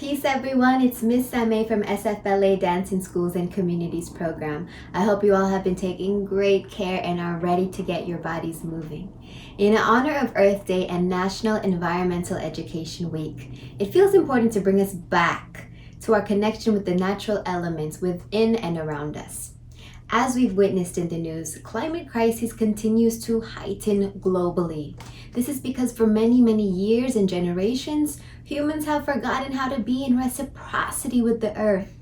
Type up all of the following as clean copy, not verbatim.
Peace everyone, it's Miss Sammay from SFLA Dance in Schools and Communities program. I hope you all have been taking great care and are ready to get your bodies moving. In honor of Earth Day and National Environmental Education Week, it feels important to bring us back to our connection with the natural elements within and around us. As we've witnessed in the news, climate crisis continues to heighten globally. This is because for many years and generations, humans have forgotten how to be in reciprocity with the earth.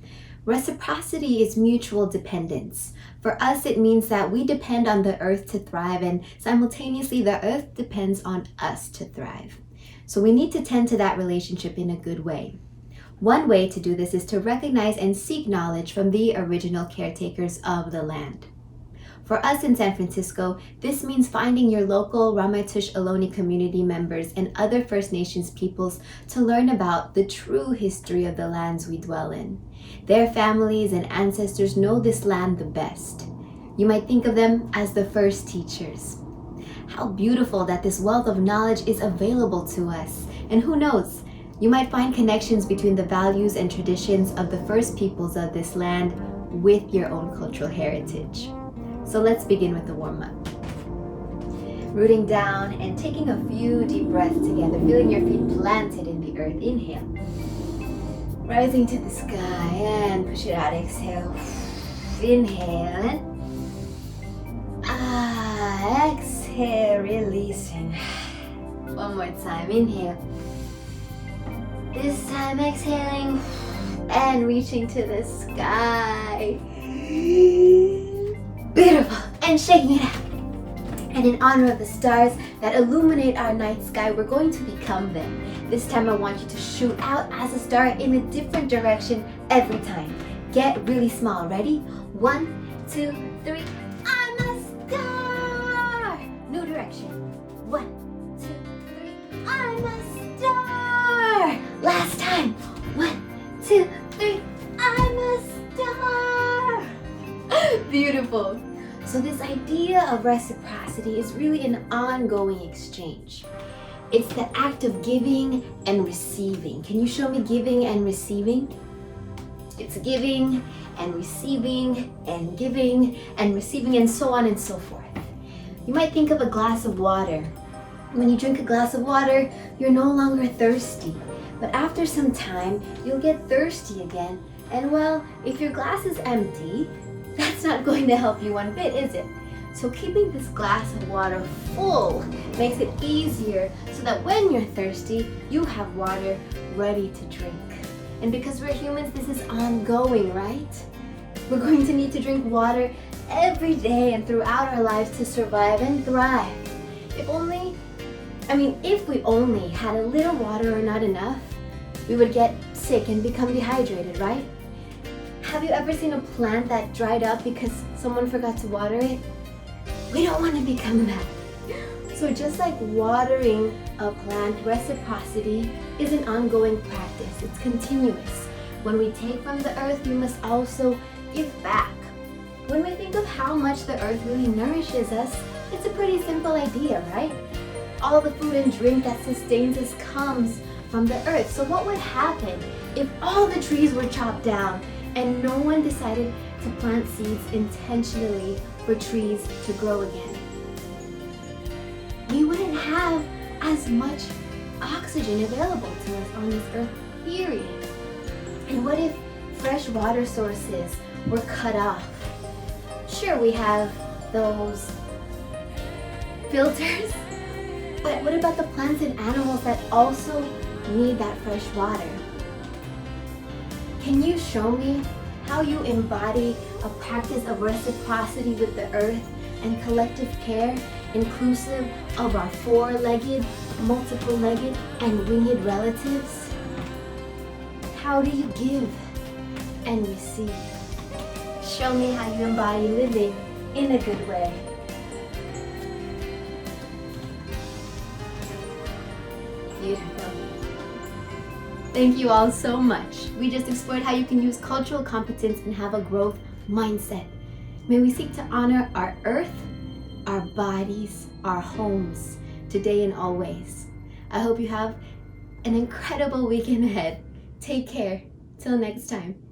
Reciprocity is mutual dependence. For us, it means that we depend on the earth to thrive, and simultaneously the earth depends on us to thrive. So we need to tend to that relationship in a good way. One way to do this is to recognize and seek knowledge from the original caretakers of the land. For us in San Francisco, this means finding your local Ramaytush Ohlone community members and other First Nations peoples to learn about the true history of the lands we dwell in. Their families and ancestors know this land the best. You might think of them as the first teachers. How beautiful that this wealth of knowledge is available to us. And who knows, you might find connections between the values and traditions of the first peoples of this land with your own cultural heritage. So let's begin with the warm-up. Rooting down and taking a few deep breaths together, feeling your feet planted in the earth. Inhale. Rising to the sky and push it out. Exhale. Inhale. Exhale. Releasing. One more time. Inhale. This time exhaling and reaching to the sky. Beautiful. And shaking it out. And in honor of the stars that illuminate our night sky, we're going to become them. This time I want you to shoot out as a star in a different direction every time. Get really small. Ready? 1, 2, 3. I'm a star. New direction. 1, 2, 3. I'm a star. Last time. 1, 2, 3. I'm a star. Beautiful. So this idea of reciprocity is really an ongoing exchange. It's the act of giving and receiving. Can you show me giving and receiving? It's giving and receiving and giving and receiving and so on and so forth. You might think of a glass of water. When you drink a glass of water, you're no longer thirsty. But after some time, you'll get thirsty again. And well, if your glass is empty, that's not going to help you one bit, is it? So keeping this glass of water full makes it easier so that when you're thirsty, you have water ready to drink. And because we're humans, this is ongoing, right? We're going to need to drink water every day and throughout our lives to survive and thrive. If we only had a little water or not enough, we would get sick and become dehydrated, right? Have you ever seen a plant that dried up because someone forgot to water it? We don't want to become that. So just like watering a plant, reciprocity is an ongoing practice. It's continuous. When we take from the earth, we must also give back. When we think of how much the earth really nourishes us, it's a pretty simple idea, right? All the food and drink that sustains us comes from the earth. So what would happen if all the trees were chopped down and no one decided to plant seeds intentionally for trees to grow again? We wouldn't have as much oxygen available to us on this earth, period. And what if fresh water sources were cut off? Sure, we have those filters, but what about the plants and animals that also need that fresh water? Can you show me how you embody a practice of reciprocity with the earth and collective care, inclusive of our four-legged, multiple-legged, and winged relatives? How do you give and receive? Show me how you embody living in a good way. Beautiful. Thank you all so much. We just explored how you can use cultural competence and have a growth mindset. May we seek to honor our earth, our bodies, our homes, today and always. I hope you have an incredible weekend ahead. Take care. Till next time.